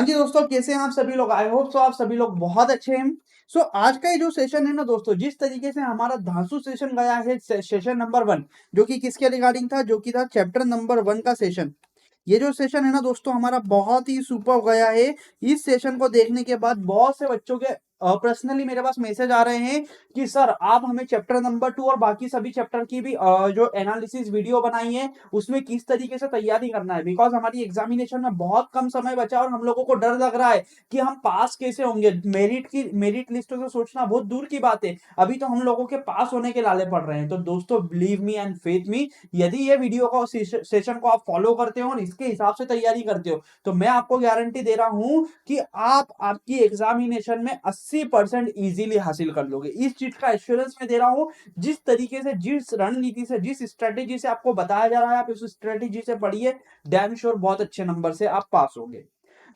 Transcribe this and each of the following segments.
हाँ जी दोस्तों, कैसे हैं आप सभी लोग। आई होप सो आप सभी लोग बहुत अच्छे हैं। सो आज का ये जो सेशन है ना दोस्तों, जिस तरीके से हमारा धांसू सेशन गया है, सेशन नंबर 1, जो कि किसके रिगार्डिंग था, जो कि था चैप्टर नंबर 1 का सेशन। ये जो सेशन है ना दोस्तों, हमारा बहुत ही सुपर गया है। इस सेशन को देखने के बाद बहुत से बच्चों के पर्सनली मेरे पास मैसेज आ रहे हैं कि सर आप हमें चैप्टर नंबर 2 और बाकी सभी चैप्टर की भी जो एनालिसिस वीडियो बनाई है उसमें किस तरीके से तैयारी करना है, बिकॉज हमारी एग्जामिनेशन में बहुत कम समय बचा और हम लोगों को डर लग रहा है कि हम पास कैसे होंगे। मेरिट लिस्ट तो सोचना बहुत दूर की बात है, अभी तो हम लोगों के पास होने के लाले पड़ रहे हैं। तो दोस्तों बिलीव मी एंड फेथ मी, यदि ये वीडियो को सेशन को आप फॉलो करते हो और इसके हिसाब से तैयारी करते हो तो मैं आपको गारंटी दे रहा हूं कि आप आपकी एग्जामिनेशन में 80% इजीली हासिल कर लोगे। इस चीज का एश्योरेंस मैं दे रहा हूं। जिस तरीके से, जिस रणनीति से, जिस स्ट्रेटेजी से आपको बताया जा रहा है, आप उस स्ट्रेटेजी से पढ़िए, डैम श्योर बहुत अच्छे नंबर से आप पास होंगे।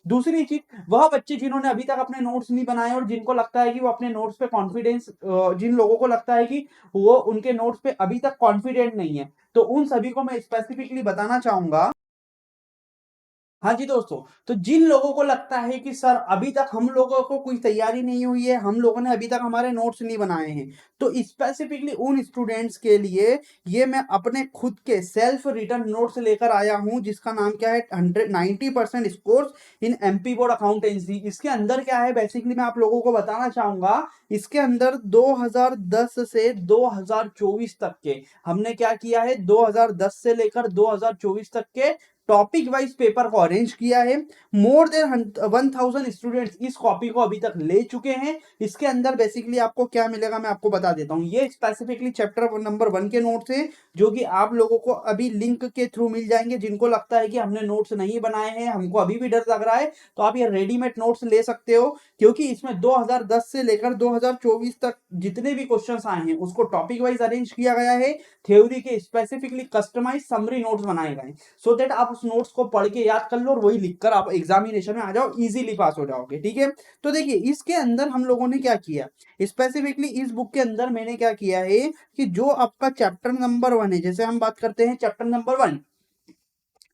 दूसरी चीज, वह बच्चे जिन्होंने अभी तक अपने नोट्स नहीं बनाए और जिनको लगता है कि वो अपने नोट्स पे कॉन्फिडेंस, जिन लोगों को लगता है कि वो उनके नोट्स पे अभी तक कॉन्फिडेंट नहीं है, तो उन सभी को मैं स्पेसिफिकली बताना चाहूंगा। हाँ जी दोस्तों, तो जिन लोगों को लगता है कि सर अभी तक हम लोगों को कोई तैयारी नहीं हुई है, हम लोगों ने अभी तक हमारे नोट्स नहीं बनाए हैं, तो स्पेसिफिकली उन स्टूडेंट्स के लिए ये मैं अपने खुद के सेल्फ रिटर्न नोट्स लेकर आया हूं, जिसका नाम क्या है 190% scores in MP board accountancy. इसके अंदर क्या है बेसिकली मैं आप लोगों को बताना चाहूंगा। इसके अंदर 2010 से 2024 तक के हमने क्या किया है, 2010 से लेकर 2024 तक के टॉपिक वाइज पेपर को अरेंज किया है। मोर देन 1000 स्टूडेंट्स इस कॉपी को अभी तक ले चुके हैं। इसके अंदर बेसिकली आपको क्या मिलेगा मैं आपको बता देता हूं। ये स्पेसिफिकली चैप्टर नंबर 1 के नोट्स हैं, जो कि आप लोगों को अभी लिंक के थ्रू मिल जाएंगे। जिनको लगता है कि हमने नोट्स नहीं बनाए हैं, हमको अभी भी डर लग रहा है, तो आप ये रेडीमेड नोट्स ले सकते हो, क्योंकि इसमें 2010 से लेकर 2024 तक जितने भी क्वेश्चंस आए हैं उसको टॉपिक वाइज अरेंज किया गया है। थ्योरी के स्पेसिफिकली कस्टमाइज समरी नोट्स बनाए गए, सो दैट आप उस नोट्स को पढ़ के याद कर लो और वही लिखकर आप एग्जामिनेशन में आ जाओ, इजीली पास हो जाओगे। ठीक है, तो देखिए इसके अंदर हम लोगों ने क्या किया, स्पेसिफिकली इस बुक के अंदर मैंने क्या किया है कि जो आपका चैप्टर नंबर 1 है, जैसे हम बात करते हैं चैप्टर नंबर 1।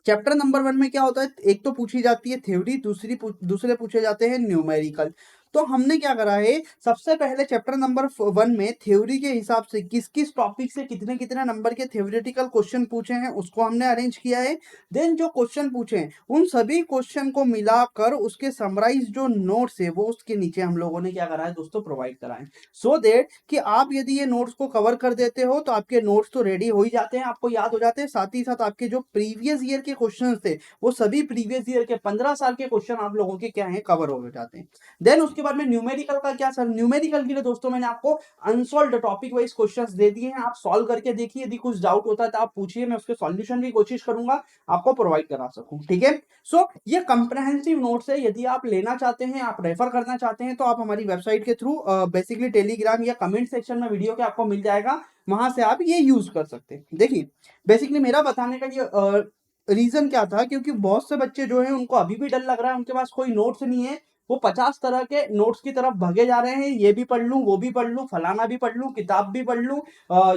चैप्टर नंबर 1 में क्या होता है, एक तो पूछी जाती है थ्योरी, दूसरे पूछे जाते हैं न्यूमेरिकल। तो हमने क्या करा है, सबसे पहले चैप्टर नंबर 1 में थ्योरी के हिसाब से किस किस टॉपिक से कितने कितने नंबर के थ्योरेटिकल क्वेश्चन पूछे हैं उसको हमने अरेंज किया है। देन जो क्वेश्चन पूछे हैं उन सभी क्वेश्चन को मिलाकर उसके समराइज जो नोट्स है वो उसके नीचे हम लोगों ने क्या करा है दोस्तों, प्रोवाइड करा है, सो देट कि आप यदि ये नोट्स को कवर कर देते हो तो आपके नोट्स तो रेडी हो ही जाते हैं, आपको याद हो जाते हैं। साथ ही साथ आपके जो प्रीवियस ईयर के क्वेश्चन थे वो सभी प्रीवियस ईयर के 15 साल के क्वेश्चन आप लोगों के क्या है, कवर हो जाते हैं। देन उसके बाद में न्यूमेरिकल का क्या सर, न्यूमेरिकल के लिए दोस्तों मैंने आपको अनसॉल्व्ड टॉपिक वाइज क्वेश्चंस दे दिए हैं, आप सॉल्व करके देखिए, यदि कुछ डाउट होता है तो आप पूछिए, मैं उसके सॉल्यूशन की कोशिश करूंगा आपको प्रोवाइड करा सकूं। ठीक है, सो ये कंप्रहेंसिव नोट्स है, यदि आप लेना चाहते हैं, आप रेफर करना चाहते हैं, तो आप हमारी वेबसाइट के थ्रू बेसिकली टेलीग्राम या कमेंट सेक्शन में वीडियो के आपको मिल जाएगा, वहां से आप ये यूज कर सकते हैं। देखिए बेसिकली मेरा बताने का ये रीजन क्या था, क्योंकि बहुत से बच्चे जो हैं उनको अभी भी डर लग रहा है, उनके पास कोई नोट्स नहीं है, वो 50 तरह के नोट्स की तरफ भगे जा रहे हैं, ये भी पढ़ लूं, वो भी पढ़ लूं, फलाना भी पढ़ लूं, किताब भी पढ़ लूं,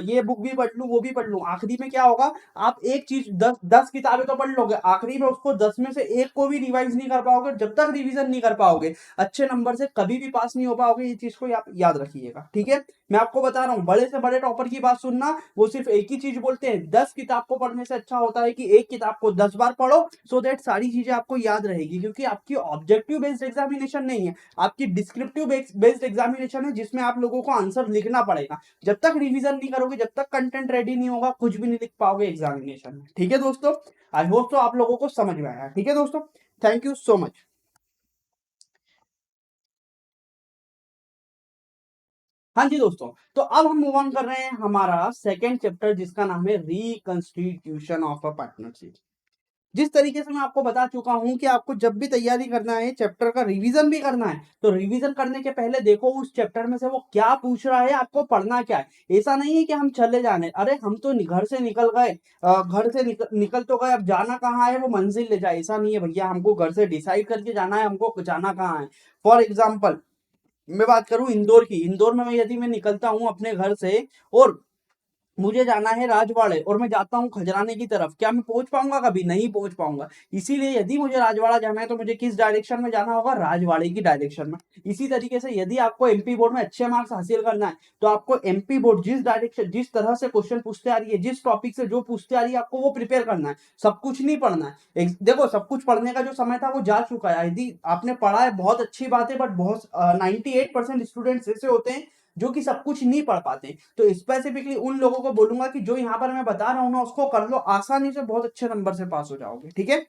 ये बुक भी पढ़ लूं, वो भी पढ़ लूं। आखिरी में क्या होगा, आप एक चीज 10 किताबें तो पढ़ लोगे, आखिरी में उसको 10 में से एक को भी रिवाइज नहीं कर पाओगे। जब तक रिवीजन नहीं कर पाओगे अच्छे नंबर से कभी भी पास नहीं हो पाओगे, ये चीज को आप याद रखिएगा। ठीक है, मैं आपको बता रहा हूं, बड़े से बड़े टॉपर की बात सुनना, वो सिर्फ एक ही चीज बोलते हैं, 10 किताब को पढ़ने से अच्छा होता है कि एक किताब को 10 बार पढ़ो, सो दैट सारी चीजें आपको याद रहेगी। क्योंकि आपकी ऑब्जेक्टिव बेस्ड एग्जामिनेशन नहीं है, आपकी डिस्क्रिप्टिव बेस्ड एग्जामिनेशन है, जिसमें आप लोगों को आंसर लिखना पड़ेगा। जब तक रिवीजन नहीं करोगे, जब तक कंटेंट रेडी नहीं होगा, कुछ भी नहीं लिख पाओगे एग्जामिनेशन में। ठीक है दोस्तों, आई होप तो आप लोगों को समझ में आया। ठीक है दोस्तों, थैंक यू सो मच। हाँ जी दोस्तों, तो अब हम मूव ऑन कर रहे हैं हमारा सेकेंड चैप्टर, जिसका नाम है रिकंस्टिट्यूशन ऑफ अ पार्टनरशिप। जिस तरीके से मैं आपको बता चुका हूं कि आपको जब भी तैयारी करना है, चैप्टर का रिवीजन भी करना है, तो रिवीजन करने के पहले देखो उस चैप्टर में से वो क्या पूछ रहा है, आपको पढ़ना क्या है। ऐसा नहीं है कि हम चले जाने, अरे हम तो घर से निकल गए, घर से निकल तो गए, अब जाना कहाँ है, वो मंजिल ले जाए, ऐसा नहीं है भैया। हमको घर से डिसाइड करके जाना है, हमको जाना कहाँ है। फॉर एग्जाम्पल मैं बात करूं इंदौर की, इंदौर में यदि मैं निकलता हूं अपने घर से और मुझे जाना है राजवाड़े और मैं जाता हूँ खजराने की तरफ, क्या मैं पहुंच पाऊंगा? कभी नहीं पहुंच पाऊंगा। इसीलिए यदि मुझे राजवाड़ा जाना है तो मुझे किस डायरेक्शन में जाना होगा? राजवाड़े की डायरेक्शन में। इसी तरीके से यदि आपको एमपी बोर्ड में अच्छे मार्क्स हासिल करना है तो आपको एमपी बोर्ड जिस डायरेक्शन, जिस तरह से क्वेश्चन पूछते आ रही है, जिस टॉपिक से जो पूछते आ रही है, आपको वो प्रिपेयर करना है। सब कुछ नहीं पढ़ना है। देखो, सब कुछ पढ़ने का जो समय था वो जा चुका है। यदि आपने पढ़ा है बहुत अच्छी बात है, बट बहुत 98% स्टूडेंट्स ऐसे होते हैं जो कि सब कुछ नहीं पढ़ पाते। तो स्पेसिफिकली उन लोगों को बोलूंगा कि जो यहाँ पर मैं बता रहा हूँ ना, उसको कर लो, आसानी से बहुत अच्छे नंबर से पास हो जाओगे। ठीक है।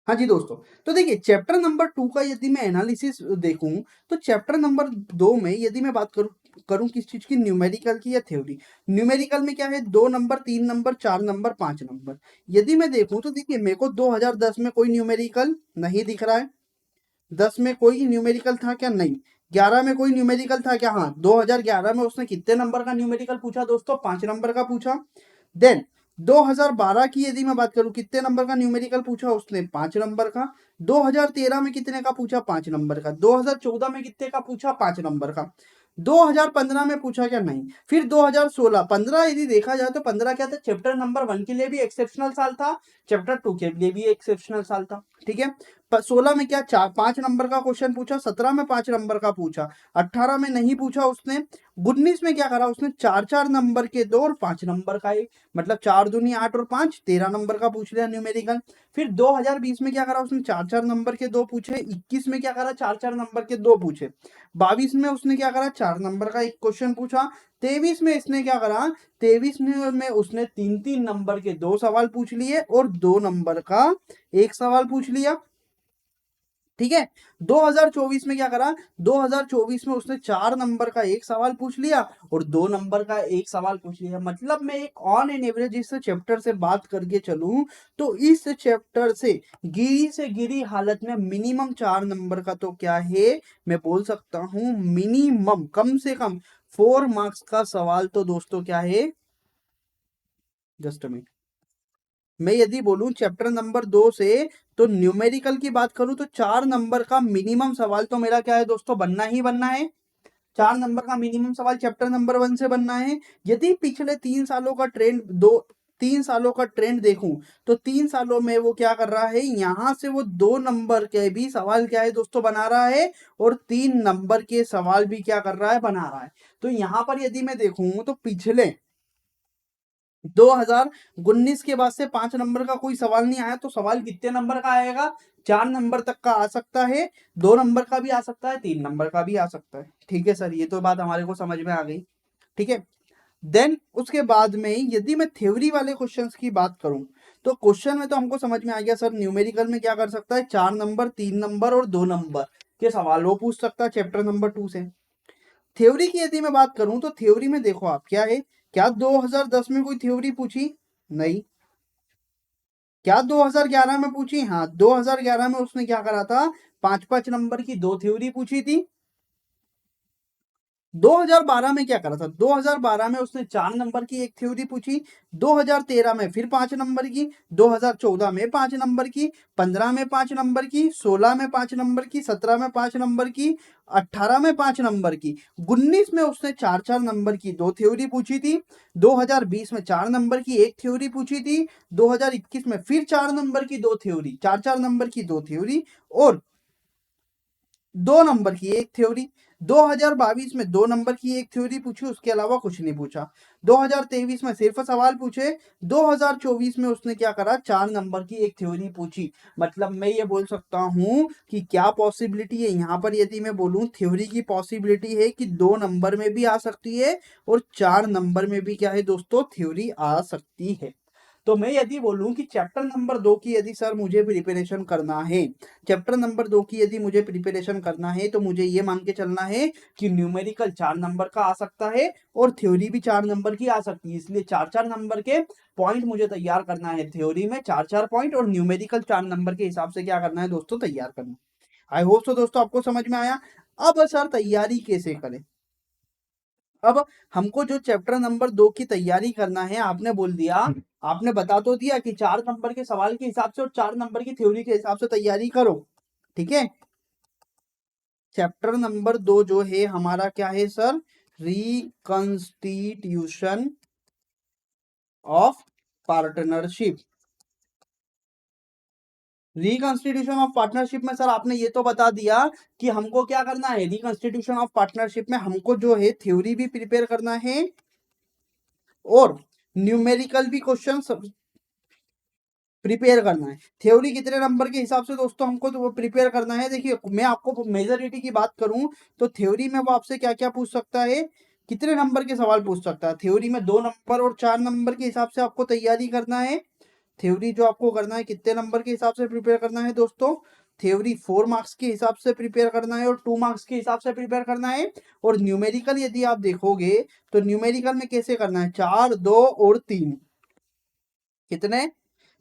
हाँ जी दोस्तों, तो देखिए चैप्टर नंबर 2 का यदि मैं एनालिसिस देखूं, तो चैप्टर नंबर 2 में यदि मैं बात करूं करूं किस चीज की, न्यूमेरिकल की या थ्योरी। न्यूमेरिकल में क्या है? 2 नंबर, 3 नंबर, 4 नंबर, 5 नंबर। यदि मैं देखूं तो देखिए मेरे को 2010 में कोई न्यूमेरिकल नहीं दिख रहा है। 10 में कोई न्यूमेरिकल था क्या? नहीं। 11 में कोई न्यूमेरिकल था क्या? हाँ, 2011 में उसने कितने नंबर का न्यूमेरिकल पूछा दोस्तों? 5 नंबर का पूछा। देन 2012 की यदि मैं बात करूं, कितने नंबर का न्यूमेरिकल पूछा उसने? 5 नंबर का। 2013 में कितने का पूछा? 5 नंबर का। 2014 में कितने का पूछा? 5 नंबर का। 2015 में पूछा क्या? नहीं। फिर 2016, 15 यदि देखा जाए तो 15 क्या था? चैप्टर नंबर 1 के लिए भी एक्सेप्शनल साल था, चैप्टर 2 के लिए भी एक्सेप्शनल साल था। ठीक है। 16 में क्या? 5 नंबर का क्वेश्चन पूछा। 17 में 5 नंबर का पूछा। 18 में नहीं पूछा उसने। 19 में क्या करा उसने? 4 4 नंबर के दो और 5 नंबर का एक, मतलब 4 दूनी 8 और 5, 13 नंबर का पूछ लिया न्यूमेरिकल। फिर 2020 में क्या करा उसने? 4 4 नंबर के दो पूछे। 21 में क्या करा? 4 4 नंबर के दो पूछे। 22 में उसने क्या करा? 4 नंबर का एक क्वेश्चन पूछा। 23 में इसने क्या करा? 23 में उसने 3 3 नंबर के दो सवाल पूछ लिए और 2 नंबर का एक सवाल पूछ लिया। ठीक है। 2024 में क्या करा? 2024 में उसने 4 नंबर का एक सवाल पूछ लिया और 2 नंबर का एक सवाल पूछ लिया। मतलब मैं एक ऑन एन एवरेज इस चैप्टर से बात करके चलूं तो इस चैप्टर से गिरी हालत में मिनिमम 4 नंबर का तो क्या है, मैं बोल सकता हूं मिनिमम, कम से कम 4 मार्क्स का सवाल तो दोस्तों क्या है? Just minute. मैं यदि बोलूं चैप्टर नंबर 2 से, तो न्यूमेरिकल की बात करूं तो 4 नंबर का मिनिमम सवाल तो मेरा क्या है दोस्तों? बनना ही बनना है। 4 नंबर का मिनिमम सवाल चैप्टर नंबर 1 से बनना है। यदि पिछले 3 सालों का ट्रेंड, 3 सालों का ट्रेंड देखूं, तो 3 सालों में वो क्या कर रहा है? यहां से वो 2 नंबर के भी सवाल क्या है दोस्तों? बना रहा है। और 3 नंबर के सवाल भी क्या कर रहा है? बना रहा है। तो यहां पर यदि मैं देखूं तो पिछले 2019 के बाद से 5 नंबर का कोई सवाल नहीं आया, तो सवाल कितने नंबर का आएगा? 4 नंबर तक का आ सकता है, 2 नंबर का भी आ सकता है, 3 नंबर का भी आ सकता है। ठीक है सर, ये तो बात हमारे को समझ में आ गई। ठीक है। देन उसके बाद में यदि मैं थ्योरी वाले क्वेश्चंस की बात करूं, तो क्वेश्चन में तो हमको समझ में आ गया सर, न्यूमेरिकल में क्या कर सकता है? 4 नंबर, 3 नंबर और 2 नंबर के सवाल वो पूछ सकता है चैप्टर नंबर 2 से। थ्योरी की यदि मैं बात करूं तो थ्योरी में देखो आप क्या है, क्या 2010 में कोई थ्योरी पूछी? नहीं। क्या 2011 में पूछी? हाँ, 2011 में उसने क्या करा था? 5 5 नंबर की दो थ्योरी पूछी थी। 2012 में क्या करा था? 2012 में उसने 4 नंबर की एक थ्योरी पूछी। 2013 में फिर 5 नंबर की। 2014 में 5 नंबर की। 15 में 5 नंबर की। 16 में 5 नंबर की। 17 में 5 नंबर की। 18 में 5 नंबर की। 19 में उसने 4 4 नंबर की दो थ्योरी पूछी थी। 2020 में 4 नंबर की एक थ्योरी पूछी थी। 2021 में फिर 4 नंबर की दो थ्योरी, 4 4 नंबर की दो थ्योरी और 2 नंबर की एक थ्योरी। 2022 में 2 नंबर की एक थ्योरी पूछी, उसके अलावा कुछ नहीं पूछा। 2023 में सिर्फ सवाल पूछे। 2024 में उसने क्या करा? 4 नंबर की एक थ्योरी पूछी। मतलब मैं ये बोल सकता हूं कि क्या पॉसिबिलिटी है यहां पर, यदि मैं बोलूं थ्योरी की पॉसिबिलिटी है कि 2 नंबर में भी आ सकती है और 4 नंबर में भी क्या है दोस्तों? थ्योरी आ सकती है। तो मैं यदि बोलूं कि चैप्टर नंबर 2 की यदि सर मुझे प्रिपरेशन करना है, चैप्टर नंबर 2 की यदि मुझे प्रिपरेशन करना है, तो मुझे ये मान के चलना है कि न्यूमेरिकल 4 नंबर का आ सकता है और थ्योरी भी 4 नंबर की आ सकती है। इसलिए 4 4 नंबर के पॉइंट मुझे तैयार करना है, थ्योरी में 4 4 पॉइंट और न्यूमेरिकल 4 नंबर के हिसाब से क्या करना है दोस्तों? तैयार करना। आई होप सो दोस्तों आपको समझ में आया। अब सर तैयारी कैसे करें? अब हमको जो चैप्टर नंबर 2 की तैयारी करना है, आपने बोल दिया, आपने बता तो दिया कि 4 नंबर के सवाल के हिसाब से और 4 नंबर की थ्योरी के हिसाब से तैयारी करो। ठीक है। चैप्टर नंबर 2 जो है हमारा क्या है sir, reconstitution of partnership. Reconstitution of partnership में सर आपने ये तो बता दिया कि हमको क्या करना है, रिकंस्टिट्यूशन ऑफ पार्टनरशिप में हमको जो है थ्योरी भी प्रिपेयर करना है और न्यूमेरिकल भी क्वेश्चन प्रिपेयर करना है। थ्योरी कितने नंबर के हिसाब से दोस्तों हमको तो वो प्रिपेयर करना है, देखिए मैं आपको मेजोरिटी की बात करूं तो थ्योरी में वो आपसे क्या क्या पूछ सकता है, कितने नंबर के सवाल पूछ सकता है। थ्योरी में 2 नंबर और 4 नंबर के हिसाब से आपको तैयारी करना है। थ्योरी जो आपको करना है कितने नंबर के हिसाब से प्रिपेयर करना है दोस्तों, थ्योरी 4 मार्क्स के हिसाब से प्रिपेयर करना है और 2 मार्क्स के हिसाब से प्रिपेयर करना है। और न्यूमेरिकल यदि आप देखोगे तो न्यूमेरिकल में कैसे करना है, 4, 2 और 3, कितने,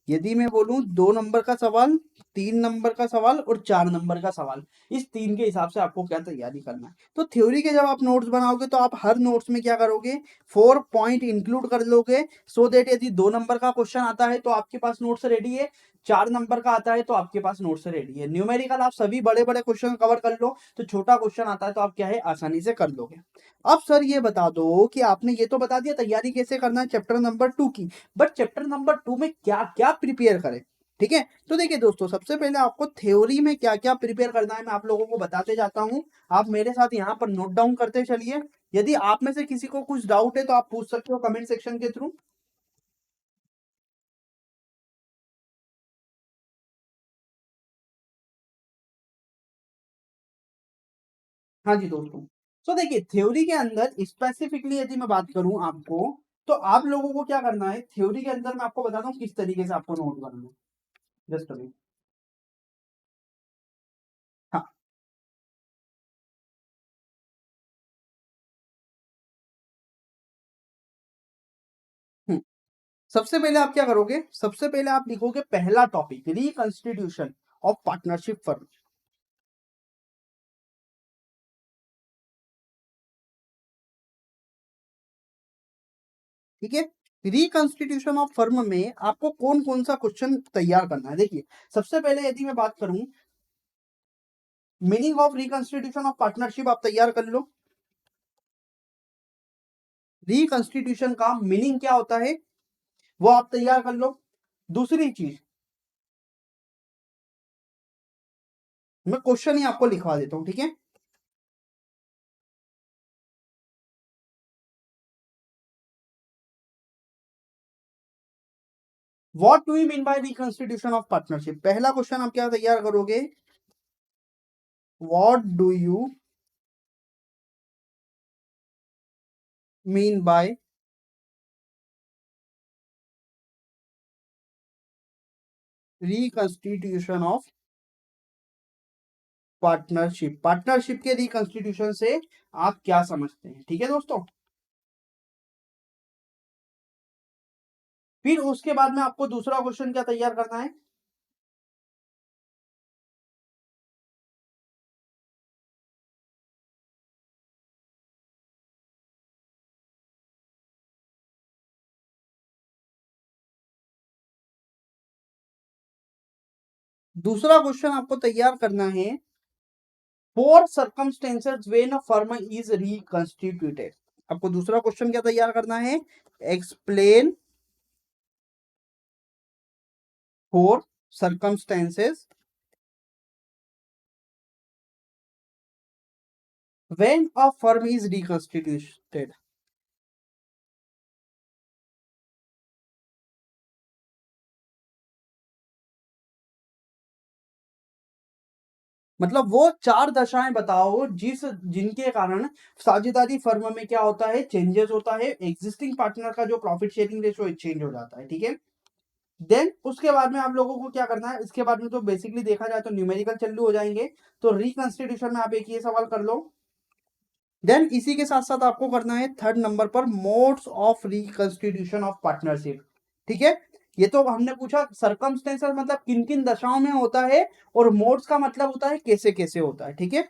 यदि मैं बोलूं 2 नंबर का सवाल, 3 नंबर का सवाल और 4 नंबर का सवाल, इस 3 के हिसाब से आपको क्या तैयारी करना है। तो थ्योरी के जब आप नोट्स बनाओगे तो आप हर नोट्स में क्या करोगे, 4 पॉइंट इंक्लूड कर लोगे, सो देट यदि 2 नंबर का क्वेश्चन आता है तो आपके पास नोट्स रेडी है, 4 नंबर का आता है तो आपके पास नोट्स रेडी है। न्यूमेरिकल आप सभी बड़े बड़े क्वेश्चन कवर कर लो, तो छोटा क्वेश्चन आता है तो आप क्या है आसानी से कर लोगे। अब सर ये बता दो कि आपने ये तो बता दिया तैयारी कैसे करना है चैप्टर नंबर 2 की, बट चैप्टर नंबर 2 में क्या क्या प्रिपेयर करें। ठीक है, तो देखिए दोस्तों सबसे पहले आपको थ्योरी में क्या क्या प्रिपेयर करना है मैं आप लोगों को बताते जाता हूं, आप मेरे साथ यहाँ पर नोट डाउन करते चलिए। यदि आप में से किसी को कुछ डाउट है तो आप पूछ सकते हो कमेंट सेक्शन के थ्रू। हाँ जी दोस्तों, तो देखिए थ्योरी के अंदर स्पेसिफिकली यदि मैं बात करूं आपको, तो आप लोगों को क्या करना है थ्योरी के अंदर, मैं आपको बताता हूँ किस तरीके से आपको नोट करना है। जस्ट अभी, हाँ, हम्म, सबसे पहले आप क्या करोगे, सबसे पहले आप लिखोगे पहला topic, reconstitution of partnership firm. ठीक है, रिकंस्टिट्यूशन ऑफ फर्म में आपको कौन कौन सा क्वेश्चन तैयार करना है, देखिए सबसे पहले यदि मैं बात करूं, meaning of reconstitution of partnership आप तैयार कर लो। रिकंस्टिट्यूशन का मीनिंग क्या होता है वो आप तैयार कर लो। दूसरी चीज, मैं क्वेश्चन ही आपको लिखवा देता हूं, ठीक है। What do you mean by reconstitution of partnership, पहला क्वेश्चन आप क्या तैयार करोगे, what do you mean by reconstitution of partnership, partnership के रिकंस्टिट्यूशन से आप क्या समझते हैं, ठीक है दोस्तों। फिर उसके बाद में आपको दूसरा क्वेश्चन क्या तैयार करना है, दूसरा क्वेश्चन आपको तैयार करना है, four circumstances when a firm is reconstituted. आपको दूसरा क्वेश्चन क्या तैयार करना है, explain four circumstances when a firm is reconstituted. मतलब वो 4 दशाएं बताओ जिस जिनके कारण साझेदारी फर्म में क्या होता है, चेंजेस होता है, एग्जिस्टिंग पार्टनर का जो प्रॉफिट शेयरिंग रेशो चेंज हो जाता है, ठीक है। देन उसके बाद में आप लोगों को क्या करना है, इसके बाद में तो बेसिकली देखा जाए तो न्यूमेरिकल चालू हो जाएंगे। तो रिकंस्टिट्यूशन में आप एक ये सवाल कर लो। देन इसी के साथ साथ आपको करना है थर्ड नंबर पर modes of reconstitution of partnership. ठीक है, ये तो हमने पूछा सरकमस्टेंसेस मतलब किन किन दशाओं में होता है, और मोड्स का मतलब होता है कैसे कैसे होता है, ठीक है।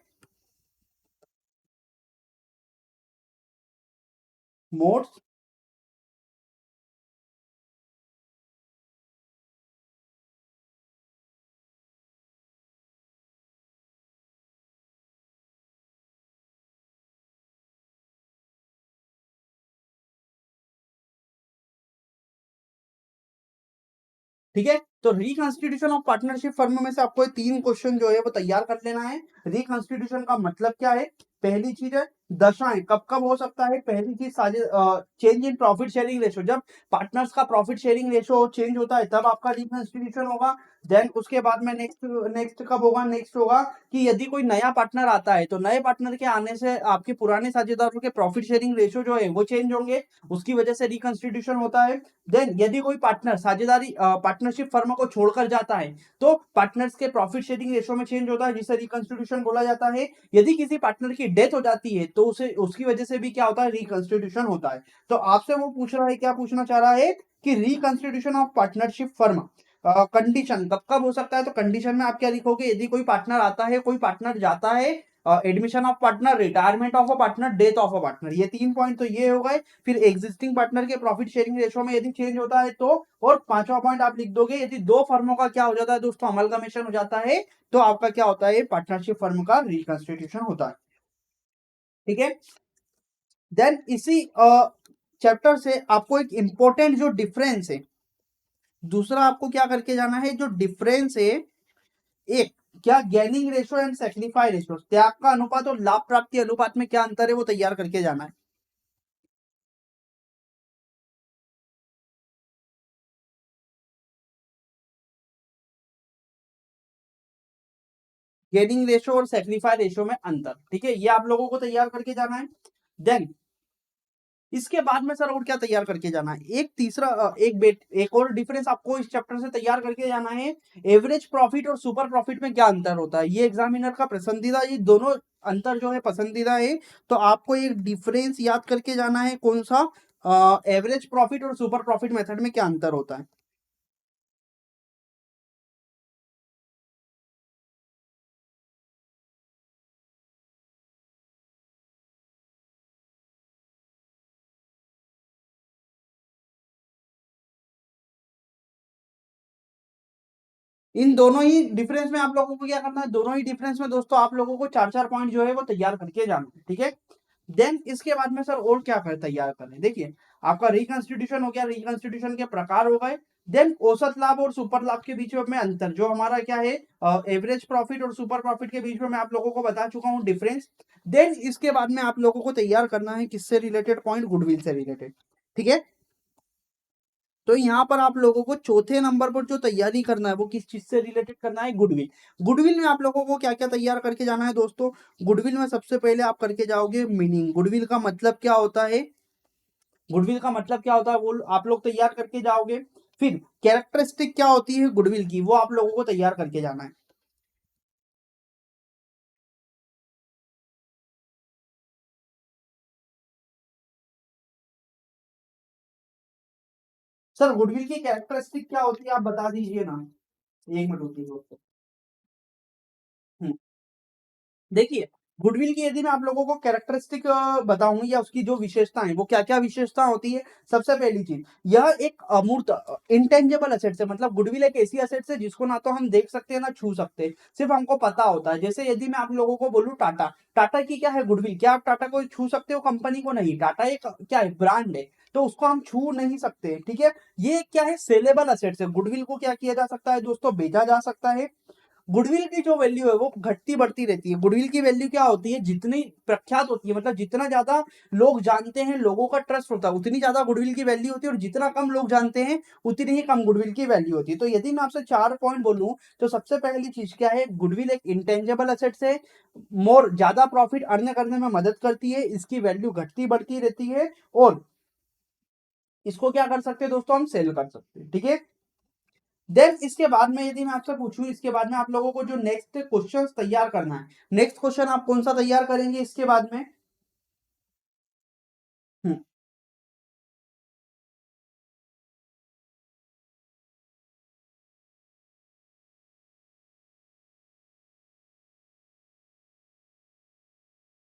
मोड्स, ठीक है। तो रिकॉन्स्टिट्यूशन ऑफ पार्टनरशिप फर्म में से आपको ये 3 क्वेश्चन जो है वो तैयार कर लेना है। रिकॉन्स्टिट्यूशन का मतलब क्या है? पहली चीज है दशाएं कब कब हो सकता है। पहली चीज change in profit sharing ratio, जब पार्टनर्स का प्रॉफिट शेयरिंग रेशो चेंज होता है तब आपका रिकॉन्स्टिट्यूशन होगा। देन उसके बाद में नेक्स्ट नेक्स्ट कब होगा? नेक्स्ट होगा कि यदि कोई नया पार्टनर आता है तो नए पार्टनर के आने से आपके पुराने साझेदारों के प्रॉफिट शेयरिंग रेशो जो है वो चेंज होंगे, उसकी वजह से रिकॉन्स्टिट्यूशन होता है। देन यदि कोई पार्टनर साझेदारी पार्टनरशिप फर्म को छोड़कर जाता है तो पार्टनर्स के प्रॉफिट शेयरिंग रेशो में चेंज होता है, जिसे रिकॉन्स्टिट्यूशन बोला जाता है। यदि किसी पार्टनर की डेथ हो जाती है तो उसे उसकी वजह से भी क्या होता है? रिकॉन्स्टिट्यूशन होता है। तो आपसे वो पूछ रहा है, क्या पूछना चाह रहा है कि reconstitution of partnership firm condition कब कब हो सकता है। तो कंडीशन में आप क्या लिखोगे? यदि कोई पार्टनर आता है, कोई पार्टनर जाता है, admission of partner, retirement of a partner, death of a partner, ये 3 पॉइंट तो ये हो गए। फिर एग्जिस्टिंग पार्टनर के प्रॉफिट शेयरिंग रेशो में यदि चेंज होता है तो, और पांचवा पॉइंट आप लिख दोगे यदि दो फर्मों का क्या हो जाता है दोस्तों? अमलगमेशन हो जाता है, तो आपका क्या होता है? पार्टनरशिप फर्म का रिकॉन्स्टिट्यूशन होता है। ठीक है। देन इसी चैप्टर से आपको एक इंपॉर्टेंट जो डिफरेंस है, दूसरा आपको क्या करके जाना है? जो डिफरेंस है एक, क्या gaining ratio and sacrifice ratio, त्याग का अनुपात और लाभ प्राप्ति अनुपात में क्या अंतर है वो तैयार करके जाना है। गेनिंग रेशो और सेक्रीफाई रेशो में अंतर, ठीक है, ये आप लोगों को तैयार करके जाना है। देन इसके बाद में सर और क्या तैयार करके जाना है? एक तीसरा एक और डिफरेंस आपको इस चैप्टर से तैयार करके जाना है। एवरेज प्रॉफिट और सुपर प्रॉफिट में क्या अंतर होता है? ये एग्जामिनर का पसंदीदा, ये दोनों अंतर जो है पसंदीदा है। तो आपको एक डिफरेंस याद करके जाना है, कौन सा? एवरेज प्रॉफिट और सुपर प्रॉफिट मेथड में क्या अंतर होता है। इन दोनों ही डिफरेंस में आप लोगों को क्या करना है? दोनों ही डिफरेंस में दोस्तों आप लोगों को चार चार पॉइंट जो है वो तैयार करके जाना है। ठीक है। देन इसके बाद में सर और क्या कर तैयार करें? देखिए, आपका रिकॉन्स्टिट्यूशन हो गया, रिकॉन्स्टिट्यूशन के प्रकार हो गए। देन औसत लाभ और सुपर लाभ के बीच में अंतर, जो हमारा क्या है एवरेज प्रॉफिट और सुपर प्रॉफिट के बीच में मैं आप लोगों को बता चुका हूँ डिफरेंस। देन इसके बाद में आप लोगों को तैयार करना है किससे रिलेटेड पॉइंट? गुडविल से रिलेटेड। ठीक है। तो यहाँ पर आप लोगों को चौथे नंबर पर जो तैयारी करना है वो किस चीज से रिलेटेड करना है? गुडविल। गुडविल में आप लोगों को क्या क्या तैयार करके जाना है दोस्तों? गुडविल में सबसे पहले आप करके जाओगे मीनिंग, गुडविल का मतलब क्या होता है, गुडविल का मतलब क्या होता है वो आप लोग तैयार करके जाओगे। फिर कैरेक्टरिस्टिक क्या होती है गुडविल की, वो आप लोगों को तैयार करके जाना है। सर गुडविल की कैरेक्टरिस्टिक क्या होती है आप बता दीजिए ना। एक मिनट रुकिए दोस्तों। हम्म। देखिए, गुडविल की यदि मैं आप लोगों को कैरेक्टरिस्टिक बताऊं या उसकी जो विशेषताएं, वो क्या क्या विशेषता होती है। सबसे पहली चीज, यह एक अमूर्त इंटेंजेबल एसेट है, मतलब गुडविल एक ऐसी एसेट है जिसको ना तो हम देख सकते हैं ना छू सकते हैं, सिर्फ हमको पता होता है। जैसे यदि मैं आप लोगों को बोलूं टाटा, टाटा की क्या है गुडविल, क्या आप टाटा को छू सकते हो? कंपनी को नहीं। टाटा एक क्या है? ब्रांड है, तो उसको हम छू नहीं सकते। ठीक है। ये क्या है? सेलेबल एसेट्स है। गुडविल को क्या किया जा सकता है दोस्तों? बेचा जा सकता है। गुडविल की जो वैल्यू है वो घटती बढ़ती रहती है। गुडविल की वैल्यू क्या होती है? जितनी प्रख्यात होती है, मतलब जितना ज्यादा लोग जानते हैं, लोगों का ट्रस्ट होता है, उतनी ज्यादा गुडविल की वैल्यू होती है, और जितना कम लोग जानते हैं उतनी ही कम गुडविल की वैल्यू होती है। तो यदि मैं आपसे चार पॉइंट बोलूं तो सबसे पहली चीज क्या है? गुडविल एक इंटेंजेबल एसेट है, मोर ज्यादा प्रॉफिट अर्न करने में मदद करती है, इसकी वैल्यू घटती बढ़ती रहती है, और इसको क्या कर सकते हैं दोस्तों? हम सेल कर सकते हैं। ठीक है। देन इसके बाद में यदि मैं आपसे पूछूं, इसके बाद में आप लोगों को जो नेक्स्ट क्वेश्चन तैयार करना है, नेक्स्ट क्वेश्चन आप कौन सा तैयार करेंगे इसके बाद में?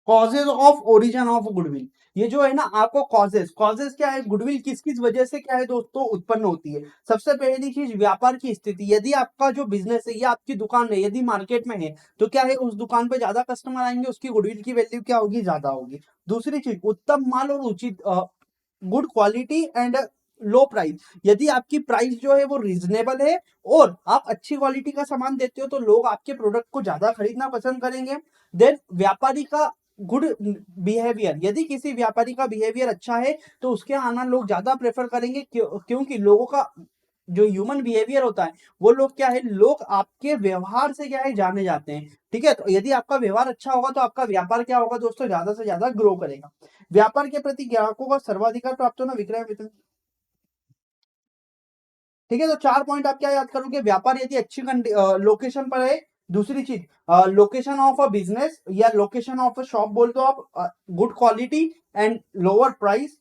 Causes of origin of goodwill. ये जो है ना आपको कॉजेज, कॉजेज क्या है? गुडविल किस किस वजह से क्या है दोस्तों उत्पन्न होती है। सबसे पहली चीज, व्यापार की स्थिति, यदि आपका जो बिजनेस है या आपकी दुकान है यदि मार्केट में है तो क्या है? उस दुकान पे ज्यादा कस्टमर आएंगे, उसकी गुडविल की वैल्यू क्या होगी? ज्यादा होगी। दूसरी चीज, उत्तम माल और उचित good quality and low price, यदि आपकी प्राइस जो है वो रीजनेबल है और आप अच्छी क्वालिटी का सामान देते हो तो लोग आपके प्रोडक्ट को ज्यादा खरीदना पसंद करेंगे। देन व्यापारी का गुड बिहेवियर, यदि किसी व्यापारी का बिहेवियर अच्छा है तो उसके आना लोग ज्यादा प्रेफर करेंगे, क्योंकि लोगों का जो ह्यूमन बिहेवियर होता है वो लोग क्या है, लोग आपके व्यवहार से क्या है जाने जाते हैं। ठीक है, तो यदि आपका व्यवहार अच्छा होगा तो आपका व्यापार क्या होगा दोस्तों, ज्यादा से ज्यादा ग्रो करेगा। व्यापार के प्रति ग्राहकों का सर्वाधिकार प्राप्त होना, विक्रय वितरण। ठीक है, तो 4 पॉइंट आप क्या याद करोगे, व्यापार यदि अच्छी लोकेशन पर है। दूसरी चीज, लोकेशन ऑफ अ बिजनेस या लोकेशन ऑफ अ शॉप बोल दो आप, good quality and lower price,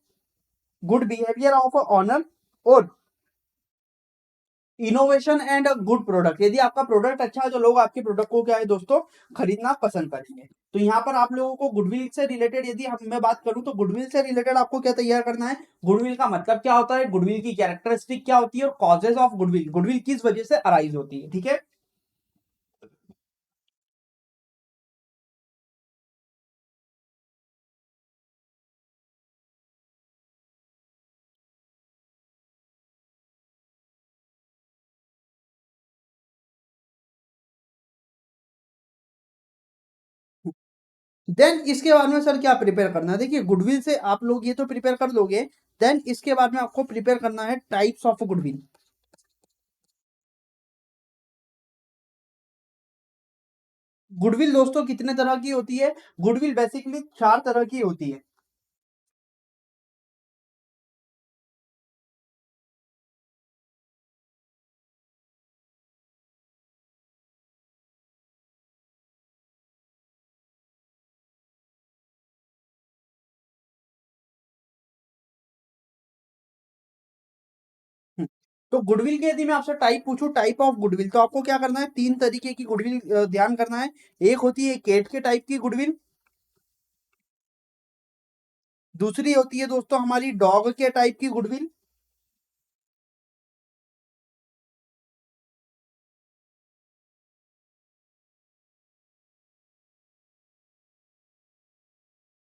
good behaviour of a owner, और innovation and a good product. यदि आपका प्रोडक्ट अच्छा है तो लोग आपके प्रोडक्ट को क्या है दोस्तों, खरीदना पसंद करेंगे। तो यहाँ पर आप लोगों को गुडविल से रिलेटेड यदि हम मैं बात करूं तो गुडविल से रिलेटेड आपको क्या तैयार करना है, गुडविल का मतलब क्या होता है, गुडविल की कैरेक्टरिस्टिक क्या होती है, और कॉजेज ऑफ गुडविल, गुडविल किस वजह से अराइज होती है। ठीक है, देन इसके बाद में सर क्या प्रिपेयर करना है, देखिए गुडविल से आप लोग ये तो प्रिपेयर कर लोगे। देन इसके बाद में आपको प्रिपेयर करना है टाइप्स ऑफ गुडविल। गुडविल दोस्तों कितने तरह की होती है, गुडविल बेसिकली 4 तरह की होती है। हम्म, तो गुडविल के यदि मैं आपसे टाइप पूछूं, टाइप ऑफ गुडविल, तो आपको क्या करना है, 3 तरीके की गुडविल ध्यान करना है। एक होती है केट के टाइप की गुडविल, दूसरी होती है दोस्तों हमारी डॉग के टाइप की गुडविल,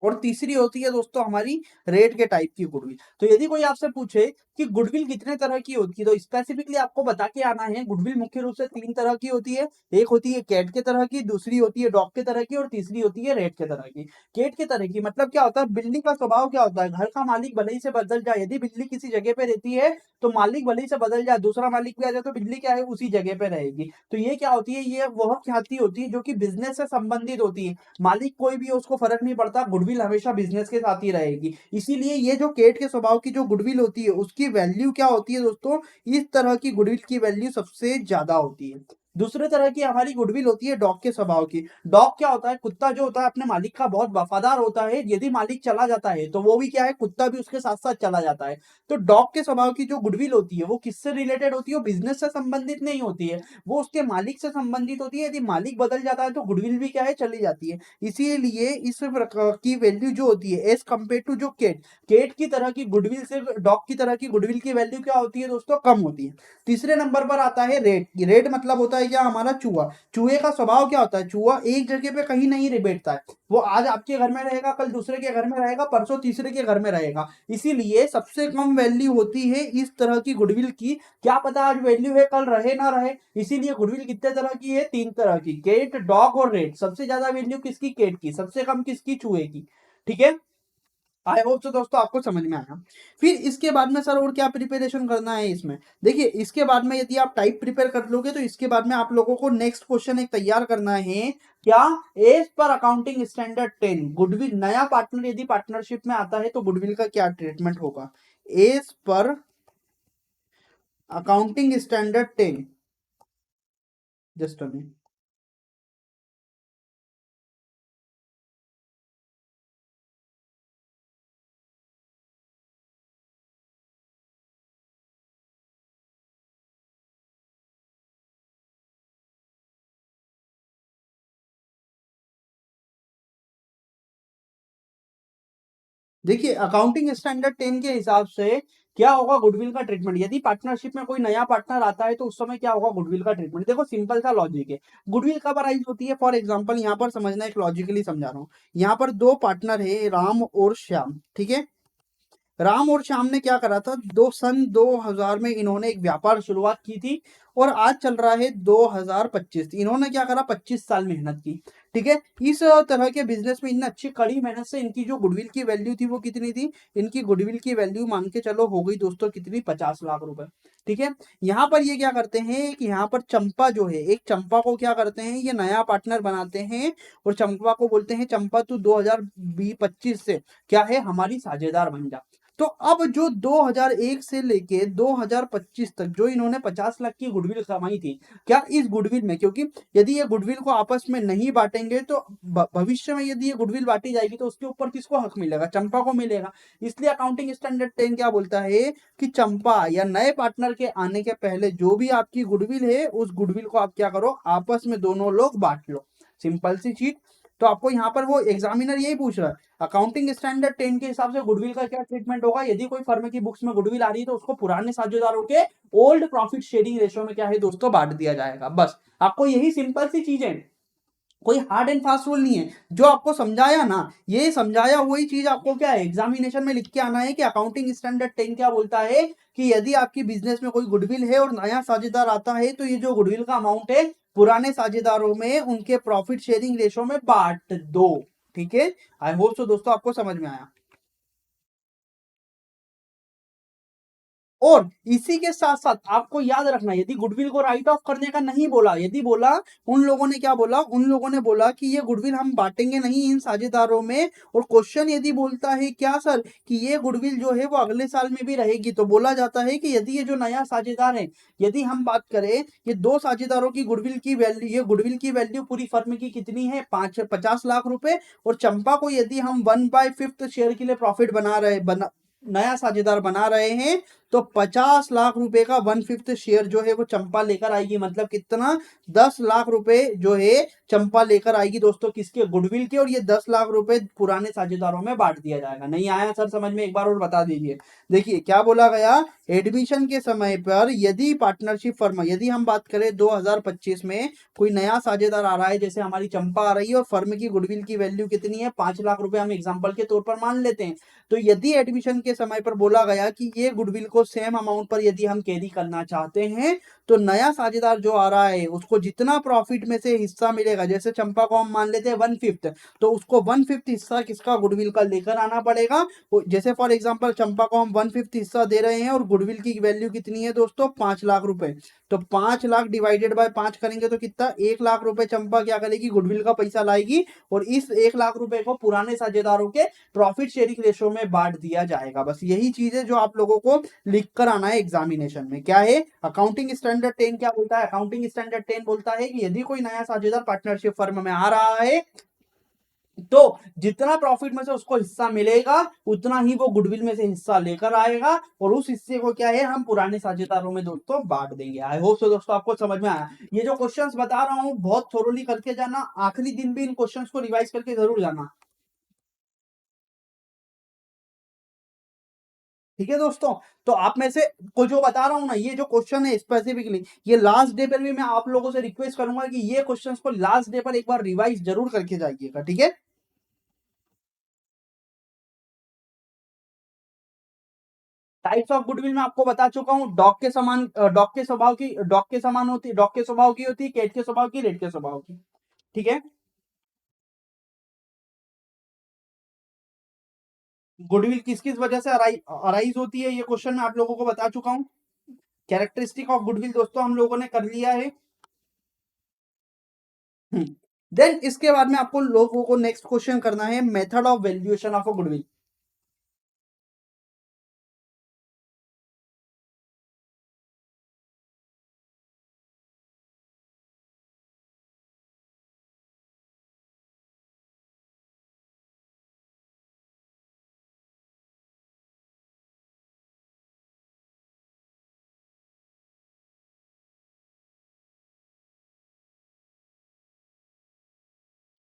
और तीसरी होती है दोस्तों हमारी रेड के टाइप की गुडविल। तो यदि कोई आपसे पूछे कि गुडविल कितने तरह की होती है तो स्पेसिफिकली आपको बता के आना है, गुडविल मुख्य रूप से 3 तरह की होती है। एक होती है कैट के तरह की, दूसरी होती है डॉग के तरह की, और तीसरी होती है रेड के तरह की। कैट के तरह की मतलब क्या होता है, बिल्ली का स्वभाव क्या होता है, घर का मालिक भले ही से बदल जाए, यदि बिल्ली किसी जगह पे रहती है तो मालिक भले ही से बदल जाए, दूसरा मालिक भी आ जाए तो बिल्ली क्या है उसी जगह पे रहेगी। तो ये क्या होती है, ये वह ख्याति होती है जो कि बिजनेस से संबंधित होती है। मालिक कोई भी हो उसको फर्क नहीं पड़ता, गुडविल हमेशा बिजनेस के साथ ही रहेगी। इसीलिए ये जो केट के स्वभाव की जो गुडविल होती है उसकी वैल्यू क्या होती है दोस्तों, इस तरह की गुडविल की वैल्यू सबसे ज्यादा होती है। दूसरे तरह की हमारी गुडविल होती है डॉग के स्वभाव की। डॉग क्या होता है, कुत्ता जो होता है अपने मालिक का बहुत वफादार होता है, यदि मालिक चला जाता है तो वो भी क्या है, कुत्ता भी उसके साथ साथ चला जाता है। तो डॉग के स्वभाव की जो गुडविल होती है वो किससे रिलेटेड होती है, बिजनेस से संबंधित नहीं होती है, वो उसके मालिक से संबंधित होती है। यदि मालिक बदल जाता है तो गुडविल भी क्या है, चली जाती है। इसीलिए इस प्रकार की वैल्यू जो होती है एज कंपेयर टू जो केट, केट की तरह की गुडविल से डॉग की तरह की गुडविल की वैल्यू क्या होती है दोस्तों, कम होती है। तीसरे नंबर पर आता है रेड। रेड मतलब होता है क्या, हमारा चूहा। चूहे का स्वभाव क्या होता है, चूहा एक जगह पे कहीं नहीं बैठता है, वो आज आपके घर में रहेगा, कल दूसरे के घर में रहेगा, परसों तीसरे के घर में रहेगा। इसीलिए सबसे कम वैल्यू होती है इस तरह की गुडविल की। क्या पता आज वैल्यू है कल रहे ना रहे, इसीलिए गुडविल कितने तरह की है, 3 तरह की, केट डॉग और रेड। सबसे ज्यादा वैल्यू किसकी, केट की, सबसे कम किसकी, चूहे की। ठीक है, आई होप तो दोस्तों आपको समझ में आया। फिर इसके बाद में सर और क्या प्रिपरेशन करना है इसमें, देखिए इसके बाद में यदि आप टाइप प्रिपेयर कर लोगे तो इसके बाद में आप लोगों को नेक्स्ट क्वेश्चन एक तैयार करना है। क्या, एज पर अकाउंटिंग स्टैंडर्ड 10 गुडविल, नया पार्टनर यदि पार्टनरशिप में आता है तो गुडविल का क्या ट्रीटमेंट होगा, एज पर अकाउंटिंग स्टैंडर्ड 10। जस्ट अभी, देखिए अकाउंटिंग स्टैंडर्ड 10 के हिसाब से क्या होगा गुडविल का ट्रीटमेंट, यदि पार्टनरशिप में कोई नया पार्टनर आता है तो उस समय क्या होगा गुडविल का ट्रीटमेंट। देखो सिंपल सा लॉजिक है, गुडविल कब अराइज होती है, फॉर एग्जांपल यहाँ पर समझना, एक लॉजिकली समझा रहा हूँ। यहाँ पर दो पार्टनर है राम और श्याम, ठीक है। राम और श्याम ने क्या करा था, दो सन 2000 में इन्होंने एक व्यापार शुरुआत की थी और आज चल रहा है 2025। इन्होंने क्या करा, 25 साल मेहनत की। ठीक है, इस तरह के बिजनेस में इतनी अच्छी कड़ी मेहनत से इनकी जो गुडविल की वैल्यू थी वो कितनी थी, इनकी गुडविल की वैल्यू मान के चलो हो गई दोस्तों कितनी, 50 लाख रुपए। ठीक है, यहाँ पर ये क्या करते हैं कि यहाँ पर चंपा जो है, एक चंपा को क्या करते हैं, ये नया पार्टनर बनाते हैं और चंपा को बोलते हैं चंपा तू 2025 से क्या है, हमारी साझेदार बन जा। तो अब जो 2001 से लेके 2025 तक जो इन्होंने 50 लाख की गुडविल कमाई थी, क्या इस गुडविल में, क्योंकि यदि ये गुडविल को आपस में नहीं बांटेंगे तो भविष्य में यदि ये गुडविल बांटी जाएगी तो उसके ऊपर किसको हक मिलेगा, चंपा को मिलेगा। इसलिए अकाउंटिंग स्टैंडर्ड 10 क्या बोलता है कि चंपा या नए पार्टनर के आने के पहले जो भी आपकी गुडविल है उस गुडविल को आप क्या करो, आपस में दोनों लोग बांट लो। सिंपल सी चीज। तो आपको यहाँ पर वो एग्जामिनर यही पूछ रहा है, अकाउंटिंग स्टैंडर्ड 10 के हिसाब से गुडविल का क्या ट्रीटमेंट होगा, यदि कोई फर्म की बुक्स में गुडविल आ रही है तो उसको पुराने साझेदारों के ओल्ड प्रॉफिट शेयरिंग रेशियो में क्या है दोस्तों, बांट दिया जाएगा। बस आपको यही सिंपल सी चीज है, कोई हार्ड एंड फास्ट रूल नहीं है। जो आपको समझाया ना, ये समझाया वही चीज आपको क्या है एग्जामिनेशन में लिख के आना है कि अकाउंटिंग स्टैंडर्ड 10 क्या बोलता है कि यदि आपकी बिजनेस में कोई गुडविल है और नया साझेदार आता है तो ये जो गुडविल का अमाउंट है पुराने साझेदारों में उनके प्रॉफिट शेयरिंग रेशो में बांट दो। ठीक है, आई होप सो दोस्तों आपको समझ में आया। और इसी के साथ साथ आपको याद रखना, यदि गुडविल को राइट ऑफ करने का नहीं बोला, यदि बोला, उन लोगों ने क्या बोला, उन लोगों ने बोला कि ये गुडविल हम बांटेंगे नहीं इन साझेदारों में, और क्वेश्चन यदि बोलता है क्या सर कि ये गुडविल जो है वो अगले साल में भी रहेगी, तो बोला जाता है कि यदि ये जो नया साझेदार है, यदि हम बात करें ये दो साझेदारों की गुडविल की वैल्यू, ये गुडविल की वैल्यू पूरी फर्म की कितनी है, 50 लाख रुपए, और चंपा को यदि हम 1/5 शेयर के लिए प्रॉफिट नया साझेदार बना रहे हैं, तो 50 लाख रुपए का 1/5 शेयर जो है वो चंपा लेकर आएगी। मतलब कितना, 10 लाख रुपए जो है चंपा लेकर आएगी दोस्तों, किसके, गुडविल के, और ये 10 लाख रुपए पुराने साझेदारों में बांट दिया जाएगा। नहीं आया सर समझ में, एक बार और बता दीजिए। देखिए क्या बोला गया, एडमिशन के समय पर यदि पार्टनरशिप फर्म, यदि हम बात करें 2025 में कोई नया साझेदार आ रहा है, जैसे हमारी चंपा आ रही है और फर्म की गुडविल की वैल्यू कितनी है, 5 लाख रुपए हम एग्जाम्पल के तौर पर मान लेते हैं। तो यदि एडमिशन के समय पर बोला गया कि ये गुडविल को सेम अमाउंट पर यदि हम कैरी करना चाहते हैं, तो नया साझेदार जो आ रहा है उसको जितना प्रॉफिट में से हिस्सा मिलेगा, जैसे चंपा को हम मान लेते हैं 1/5, तो उसको 1/5 हिस्सा किसका, गुडविल का लेकर आना पड़ेगा। जैसे फॉर एग्जांपल चंपा को हम 1/5 हिस्सा दे रहे हैं और गुडविल की वैल्यू कितनी है दोस्तों, 5 लाख रुपए। तो 5 लाख डिवाइडेड बाय 5 करेंगे तो कितना, 1 लाख रुपए चंपा क्या करेगी, गुडविल का पैसा लाएगी, और इस 1 लाख रुपए को पुराने साझेदारों के प्रॉफिट शेयरिंग रेशो में बांट दिया जाएगा। बस यही चीज है जो आप लोगों को लिख कर आना है एग्जामिनेशन में। क्या है, अकाउंटिंग स्टैंडर्ड 10 क्या बोलता है, अकाउंटिंग स्टैंडर्ड 10 बोलता है कि यदि कोई नया साझेदार पार्टनरशिप फर्म में आ रहा है तो जितना प्रॉफिट में से उसको हिस्सा मिलेगा उतना ही वो गुडविल में से हिस्सा लेकर आएगा, और उस हिस्से को क्या है हम पुराने साझेदारों में दोस्तों बांट देंगे। आई होप सो दोस्तों आपको समझ में आया। ये जो क्वेश्चंस बता रहा हूं बहुत थोरोली करके जाना, आखिरी दिन भी इन क्वेश्चंस को रिवाइज करके जरूर जाना। ठीक है दोस्तों, तो आप में से को जो बता रहा हूं ना, ये जो क्वेश्चन है स्पेसिफिकली, ये लास्ट डे पर भी मैं आप लोगों से रिक्वेस्ट करूंगा कि ये क्वेश्चंस को लास्ट डे पर एक बार रिवाइज जरूर करके जाइएगा। ठीक है, टाइप्स ऑफ गुडविल में आपको बता चुका हूं, डॉग के समान, डॉग के समान होती है, डॉग के स्वभाव की होती है, कैट के स्वभाव की, रेट के स्वभाव की। ठीक है, गुडविल किस किस वजह से अराइज होती है ये क्वेश्चन मैं आप लोगों को बता चुका हूं। कैरेक्टरिस्टिक ऑफ गुडविल दोस्तों हम लोगों ने कर लिया है। देन इसके बाद में आपको लोगों को नेक्स्ट क्वेश्चन करना है, method of valuation of a goodwill.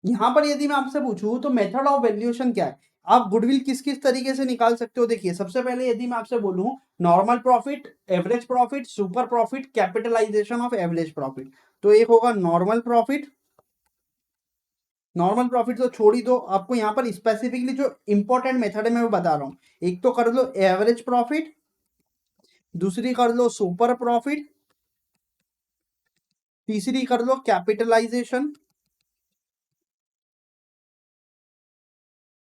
यहां पर यदि मैं आपसे पूछूं तो मेथड ऑफ वैल्यूएशन क्या है, आप गुडविल किस किस तरीके से निकाल सकते हो। देखिए सबसे पहले यदि मैं आपसे बोलूं, normal profit, average profit, super profit, capitalization of average profit. तो एक होगा नॉर्मल प्रॉफिट, नॉर्मल प्रॉफिट तो छोड़ ही दो, आपको यहाँ पर स्पेसिफिकली जो इंपॉर्टेंट मेथड है मैं वो बता रहा हूँ। एक तो कर लो एवरेज प्रॉफिट, दूसरी कर लो सुपर प्रॉफिट, तीसरी कर लो capitalisation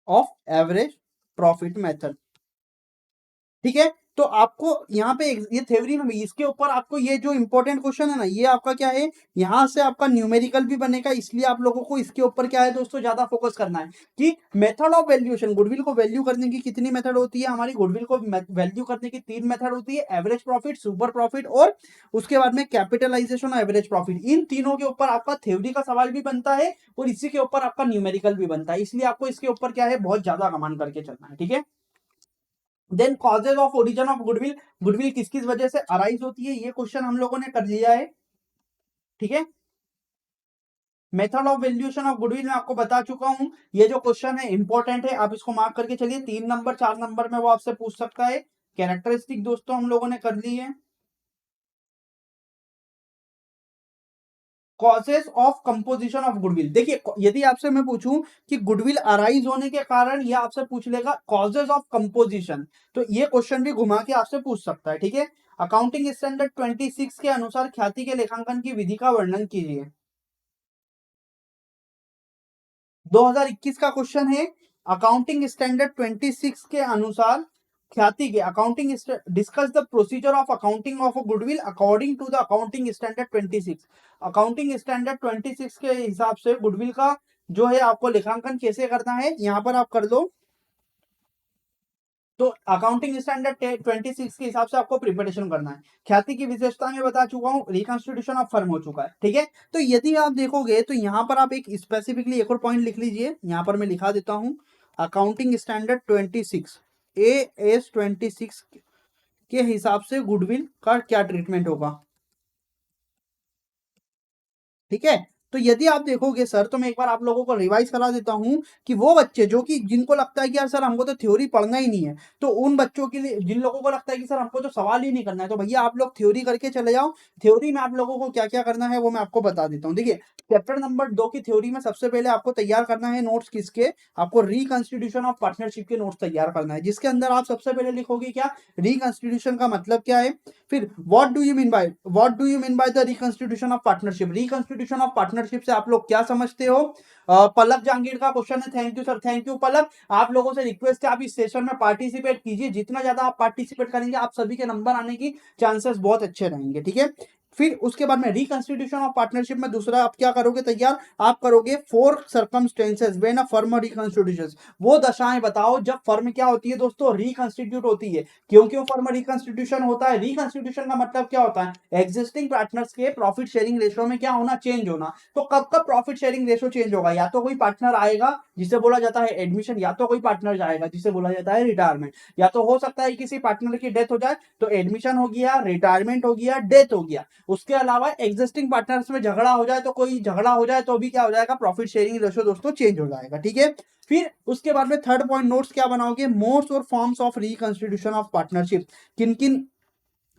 of average profit method. ठीक है, तो आपको यहाँ पे ये थ्योरी में भी इसके ऊपर आपको ये जो इंपॉर्टेंट क्वेश्चन है ना, ये आपका क्या है, यहाँ से आपका न्यूमेरिकल भी बनेगा, इसलिए आप लोगों को इसके ऊपर क्या है दोस्तों ज्यादा फोकस करना है कि मेथड ऑफ वैल्यूएशन, गुडविल को वैल्यू करने की कितनी मेथड होती है, हमारी गुडविल को वैल्यू करने की 3 मेथड होती है, एवरेज प्रॉफिट, सुपर प्रॉफिट और उसके बाद में कैपिटलाइजेशन और एवरेज प्रॉफिट। इन तीनों के ऊपर आपका थ्योरी का सवाल भी बनता है और इसी के ऊपर आपका न्यूमेरिकल भी बनता है, इसलिए आपको इसके ऊपर क्या है बहुत ज्यादा कमान करके चलना है। ठीक है, then causes of origin of goodwill, goodwill किस किस वजह से अराइज होती है, ये क्वेश्चन हम लोगों ने कर लिया है। ठीक है, method of valuation of goodwill मैं आपको बता चुका हूं, ये जो क्वेश्चन है इंपॉर्टेंट है, आप इसको मार्क करके चलिए, 3 नंबर 4 नंबर में वो आपसे पूछ सकता है। कैरेक्टरिस्टिक दोस्तों हम लोगों ने कर ली है। Causes of composition of goodwill, देखिए यदि आपसे मैं पूछूं कि गुडविल अराइज होने के कारण, ये आपसे पूछ लेगा कॉजेस ऑफ कंपोजिशन, तो ये क्वेश्चन भी घुमा के आपसे पूछ सकता है। ठीक है, अकाउंटिंग स्टैंडर्ड 26 के अनुसार ख्याति के लेखांकन की विधि का वर्णन कीजिए। 2021 का क्वेश्चन है, अकाउंटिंग स्टैंडर्ड 26 के अनुसार ख्याति के accounting, discuss the procedure of accounting of goodwill according to the accounting standard 26। Accounting standard 26 के हिसाब से गुडविल का जो है आपको लेखांकन कैसे करना है, यहां पर आप कर दो। तो अकाउंटिंग स्टैंडर्ड 26 के हिसाब से आपको प्रिपरेशन करना है। ख्याति की विशेषता में बता चुका हूं, रिकॉन्स्टिट्यूशन ऑफ फर्म हो चुका है। ठीक है, तो यदि आप देखोगे तो यहां पर आप एक स्पेसिफिकली एक और पॉइंट लिख लीजिए, यहां पर मैं लिखा देता हूं, अकाउंटिंग स्टैंडर्ड 26 AS 26 के हिसाब से गुडविल का क्या ट्रीटमेंट होगा। ठीक है, तो यदि आप देखोगे सर, तो मैं एक बार आप लोगों को रिवाइज करा देता हूं कि वो बच्चे जो कि जिनको लगता है कि यार सर हमको तो थ्योरी पढ़ना ही नहीं है, तो उन बच्चों के लिए, जिन लोगों को लगता है कि सर हमको तो सवाल ही नहीं करना है, तो भैया आप लोग थ्योरी करके चले जाओ। थ्योरी में आप लोगों को क्या क्या करना है वो मैं आपको बता देता हूँ। देखिए, चैप्टर नंबर 2 की थ्योरी में सबसे पहले आपको तैयार करना है नोट्स किसके, आपको रिकॉन्स्टिट्यूशन ऑफ पार्टनरशिप के नोट्स तैयार करना है, जिसके अंदर आप सबसे पहले लिखोगे क्या, रिकॉन्स्टिट्यूशन का मतलब क्या है, फिर what do you mean by the reconstitution of partnership, reconstitution of partnership से आप लोग क्या समझते हो। पलक जहांगीर का क्वेश्चन है, thank you sir, thank you Palak, आप लोगों से रिक्वेस्ट है आप इस सेशन में पार्टिसिपेट कीजिए, जितना ज्यादा आप पार्टिसिपेट करेंगे आप सभी के नंबर आने की चांसेस बहुत अच्छे रहेंगे। ठीक है, फिर उसके बाद में रिकॉन्स्टिट्यूशन ऑफ पार्टनरशिप में दूसरा आप क्या करोगे तैयार, आप करोगे 4 circumstances when a firm reconstitution, वो दशाएं बताओ जब फर्म क्या होती है दोस्तों, रिकॉन्स्टिट्यूट होती है। क्यों क्यों फर्म रिकॉन्स्टिट्यूशन होता है, रिकॉन्स्टिट्यूशन का मतलब क्या होता है, एग्जिस्टिंग पार्टनर्स के प्रॉफिट शेयरिंग रेशियो में क्या होना, चेंज होना। तो कब कब प्रॉफिट शेयरिंग रेशियो चेंज होगा, या तो कोई पार्टनर आएगा जिसे बोला जाता है एडमिशन, या तो कोई पार्टनर जाएगा जिसे बोला जाता है रिटायरमेंट, या तो हो सकता है किसी पार्टनर की डेथ हो जाए तो एडमिशन हो गया, रिटायरमेंट हो गया, डेथ हो गया। उसके अलावा एग्जिस्टिंग पार्टनर्स में झगड़ा हो जाए, तो कोई झगड़ा हो जाए तो भी क्या हो जाएगा, प्रॉफिट शेयरिंग रेशियो दोस्तों चेंज हो जाएगा। ठीक है, फिर उसके बाद में थर्ड पॉइंट नोट्स क्या बनाओगे, मोड्स और forms of reconstitution of partnership, किन किन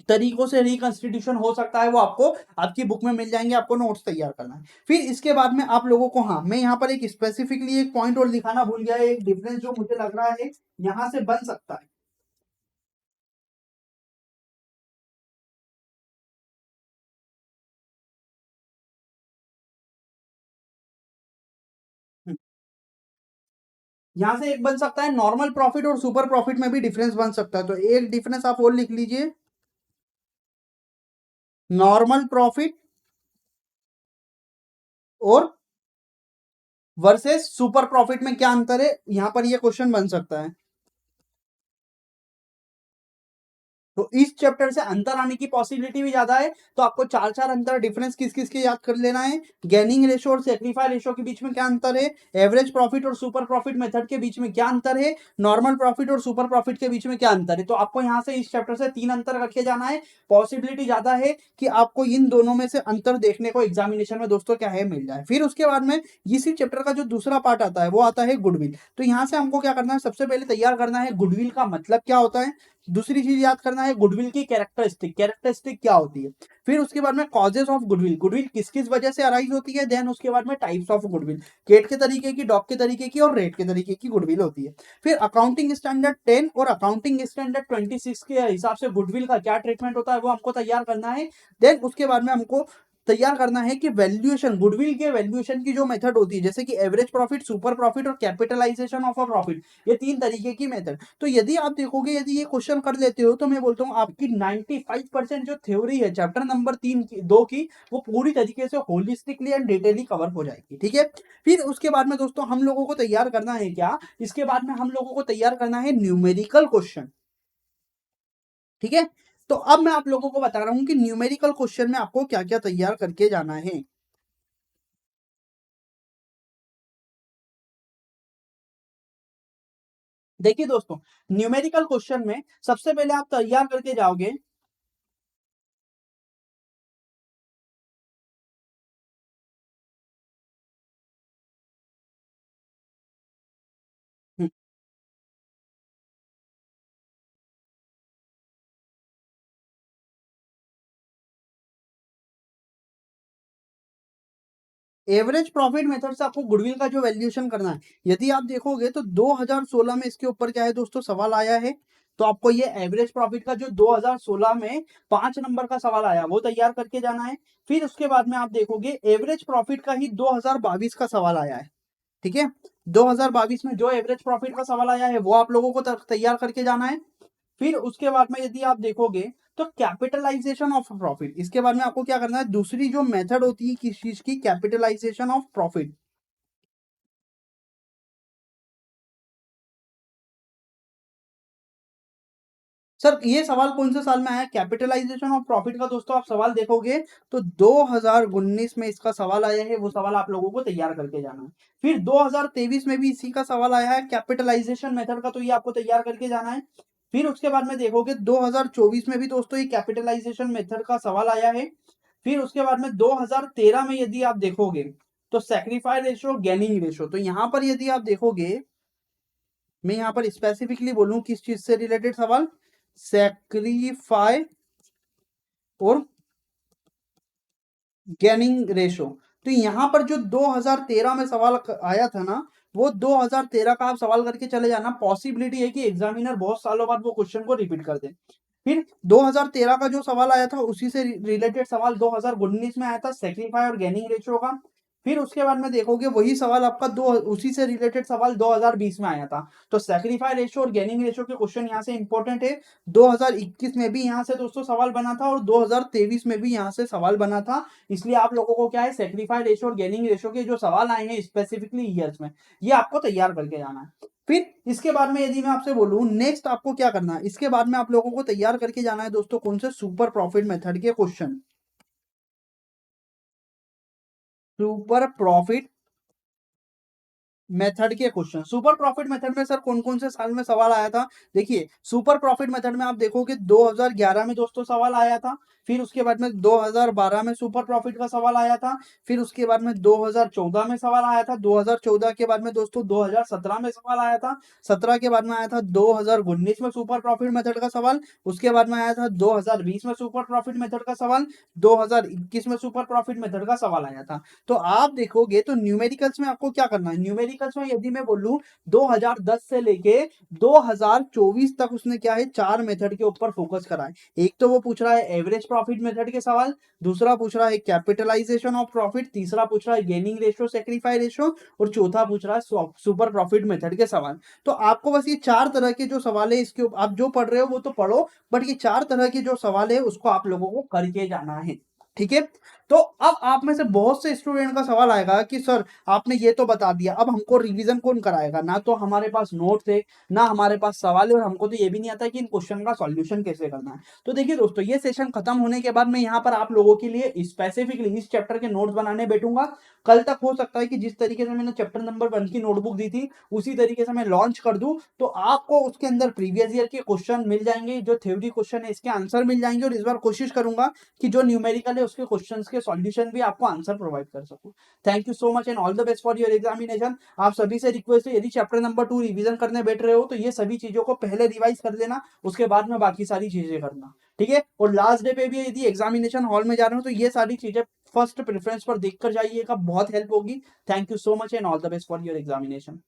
तरीकों से रिकॉन्स्टिट्यूशन हो सकता है वो आपको आपकी बुक में मिल जाएंगे, आपको नोट्स तैयार करना है। फिर इसके बाद में आप लोगों को, हाँ मैं यहाँ पर एक स्पेसिफिकली एक पॉइंट और दिखाना भूल गया है, एक डिफरेंस जो मुझे लग रहा है यहाँ से बन सकता है। यहाँ से एक बन सकता है, नॉर्मल प्रॉफिट और सुपर प्रॉफिट में भी डिफरेंस बन सकता है, तो एक डिफरेंस आप और लिख लीजिए, नॉर्मल प्रॉफिट और वर्सेस सुपर प्रॉफिट में क्या अंतर है, यहां पर ये क्वेश्चन बन सकता है। तो इस चैप्टर से अंतर आने की पॉसिबिलिटी भी ज्यादा है, तो आपको चार चार अंतर डिफरेंस किस किस के याद कर लेना है, गेनिंग रेशो और सेक्रीफाई रेशो के बीच में क्या अंतर है, एवरेज प्रॉफिट और सुपर प्रॉफिट मेथड के बीच में क्या अंतर है, नॉर्मल प्रॉफिट और सुपर प्रॉफिट के बीच में क्या अंतर है। तो आपको यहां से इस चैप्टर से 3 अंतर रखे जाना है, पॉसिबिलिटी ज्यादा है कि आपको इन दोनों में से अंतर देखने को एग्जामिनेशन में दोस्तों क्या है मिल जाए। फिर उसके बाद में इसी चैप्टर का जो दूसरा पार्ट आता है वो आता है गुडविल। तो यहां से हमको क्या करना है, सबसे पहले तैयार करना है गुडविल का मतलब क्या होता है, दूसरी चीज याद करना है गुडविल की कैरेक्टरिस्टिक, कैरेक्टरिस्टिक क्या होती है। फिर उसके बाद में कॉजेज ऑफ गुडविल, गुडविल किस किस वजह से अराइज होती है। देन उसके बाद में टाइप्स ऑफ गुडविल, केट के तरीके की, डॉग के तरीके की और रेट के तरीके की गुडविल होती है। फिर अकाउंटिंग स्टैंडर्ड 10 और अकाउंटिंग स्टैंडर्ड 26 के हिसाब से गुडविल का क्या ट्रीटमेंट होता है वो हमको तैयार करना है। देन उसके बाद में हमको तैयार करना है कि वैल्यूएशन, गुडविल के वैल्यूएशन की जो मेथड होती है, जैसे कि एवरेज प्रॉफिट, सुपर प्रॉफिट और कैपिटलाइजेशन ऑफ अ प्रॉफिट, ये तीन तरीके की मेथड। तो यदि आप देखोगे, यदि ये क्वेश्चन कर लेते हो तो मैं बोलता हूँ आपकी 95% जो थ्योरी है चैप्टर नंबर 2 की, वो पूरी तरीके से होलिस्टिकली एंड डिटेली कवर हो जाएगी। ठीक है। फिर उसके बाद में दोस्तों हम लोगों को तैयार करना है क्या, इसके बाद में हम लोगों को तैयार करना है न्यूमेरिकल क्वेश्चन। ठीक है। तो अब मैं आप लोगों को बता रहा हूं कि न्यूमेरिकल क्वेश्चन में आपको क्या क्या तैयार करके जाना है। देखिए दोस्तों, न्यूमेरिकल क्वेश्चन में सबसे पहले आप तैयार करके जाओगे। एवरेज प्रॉफिट मेथड से आपको गुडविल का जो वैल्यूएशन करना है, यदि आप देखोगे तो 2016 में इसके ऊपर क्या है दोस्तों, सवाल आया है। तो आपको ये एवरेज प्रॉफिट का जो 2016 में 5 नंबर का सवाल आया वो तैयार करके जाना है। फिर उसके बाद में आप देखोगे एवरेज प्रॉफिट का ही 2022 का सवाल आया है। ठीक है। 2022 में जो एवरेज प्रॉफिट का सवाल आया है वो आप लोगों को तैयार करके जाना है। फिर उसके बाद में यदि आप देखोगे तो कैपिटलाइजेशन ऑफ प्रॉफिट, इसके बाद में आपको क्या करना है, दूसरी जो मेथड होती है किस चीज की, कैपिटलाइजेशन ऑफ प्रॉफिट। सर ये सवाल कौन से साल में आया कैपिटलाइजेशन ऑफ प्रॉफिट का, दोस्तों आप सवाल देखोगे तो 2019 में इसका सवाल आया है, वो सवाल आप लोगों को तैयार करके जाना है। फिर 2023 में भी इसी का सवाल आया है कैपिटलाइजेशन मेथड का, तो ये आपको तैयार करके जाना है। फिर उसके बाद में देखोगे 2024 में भी दोस्तों ये कैपिटलाइजेशन मेथड का सवाल आया है। फिर उसके बाद में 2013 में यदि आप देखोगे तो सेक्रीफाई रेशो, गेनिंग रेशो, तो यहां पर यदि आप देखोगे, मैं यहां पर स्पेसिफिकली बोलूं किस चीज से रिलेटेड सवाल, सेक्रीफाई और गेनिंग रेशो। तो यहां पर जो 2013 में सवाल आया था ना, वो 2013 का आप सवाल करके चले जाना, पॉसिबिलिटी है कि एग्जामिनर बहुत सालों बाद वो क्वेश्चन को रिपीट कर दे। फिर 2013 का जो सवाल आया था उसी से रिलेटेड सवाल 2019 में आया था, सेक्रीफाई और गेनिंग रेशियो का। फिर उसके बाद में देखोगे वही सवाल आपका दो उसी से रिलेटेड सवाल 2020 में आया था। तो सेक्रीफाई रेशियो और गेनिंग रेशियो के क्वेश्चन यहाँ से इंपॉर्टेंट है। 2021 में भी यहाँ से दोस्तों सवाल बना था और 2023 में भी यहाँ से सवाल बना था। इसलिए आप लोगों को क्या है, सेक्रीफाई रेशियो और गेनिंग रेशियो के जो सवाल आए हैं स्पेसिफिकली ईयर्स में, ये आपको तैयार करके जाना है। फिर इसके बाद में यदि मैं आपसे बोलूं नेक्स्ट आपको क्या करना है, इसके बाद में आप लोगों को तैयार करके जाना है दोस्तों कौन से, सुपर प्रॉफिट मेथड के क्वेश्चन। सुपर प्रॉफिट मेथड के क्वेश्चन, सुपर प्रॉफिट मेथड में सर कौन कौन से साल में सवाल आया था। देखिए सुपर प्रॉफिट मेथड में आप देखोगे 2011 में दोस्तों सवाल आया था। फिर उसके बाद में 2012 में सुपर प्रॉफिट का सवाल आया था। फिर उसके बाद में 2014 में सवाल आया था। 2014 के बाद में दोस्तों 2017 में सवाल आया था। 17 के बाद में आया था 2019 में सुपर प्रॉफिट मेथड का सवाल। उसके बाद में आया था 2020 में सुपर प्रॉफिट मेथड का सवाल। 2021 में सुपर प्रॉफिट मेथड का सवाल आया था। तो आप देखोगे तो न्यूमेरिकल्स में आपको क्या करना है, न्यूमेरिकल्स में यदि मैं बोलूं 2010 से लेके 2024 तक उसने क्या है, चार मेथड के ऊपर फोकस करा है। एक तो वो पूछ रहा है एवरेज प्रॉफिट मेथड के सवाल, दूसरा पूछ रहा है कैपिटलाइजेशन ऑफ प्रॉफिट, तीसरा पूछ रहा है गेनिंग रेशियो, सेक्रीफाई रेशियो, और चौथा पूछ रहा है सुपर प्रॉफिट मेथड के सवाल। तो आपको बस ये चार तरह के जो सवाल है इसके आप जो पढ़ रहे हो वो तो पढ़ो, बट ये चार तरह के जो सवाल है उसको आप लोगों को करके जाना है। ठीक है। तो अब आप में से बहुत से स्टूडेंट का सवाल आएगा कि सर आपने ये तो बता दिया, अब हमको रिवीजन कौन कराएगा, ना तो हमारे पास नोट्स है ना हमारे पास सवाल है, और हमको तो ये भी नहीं आता कि इन क्वेश्चन का सॉल्यूशन कैसे करना है। तो देखिए दोस्तों, ये सेशन खत्म होने के बाद मैं यहाँ पर आप लोगों के लिए स्पेसिफिकली इस चैप्टर के नोट्स बनाने बैठूंगा। कल तक हो सकता है कि जिस तरीके से मैंने चैप्टर नंबर 1 की नोटबुक दी थी उसी तरीके से मैं लॉन्च कर दूं, तो आपको उसके अंदर प्रीवियस ईयर के क्वेश्चन मिल जाएंगे, जो थ्योरी क्वेश्चन है इसके आंसर मिल जाएंगे, और इस बार कोशिश करूंगा कि जो न्यूमेरिकल है उसके क्वेश्चंस के उसके सॉल्यूशन भी आपको आंसर प्रोवाइड कर सकूं। Thank you so much and all the best for your examination. आप सभी से रिक्वेस्ट है, यदि चैप्टर नंबर 2 रिवीजन करने बैठ रहे हो तो ये सभी चीजों को पहले रिवाइज कर लेना, उसके बाद में बाकी सारी चीजें करना, ठीक है। और लास्ट डे पे भी यदि एग्जामिनेशन हॉल में जा रहे हो तो ये सारी चीजें फर्स्ट प्रेफरेंस पर देखकर जाइएगा, बहुत हेल्प होगी। Thank you so much and all the best for your examination.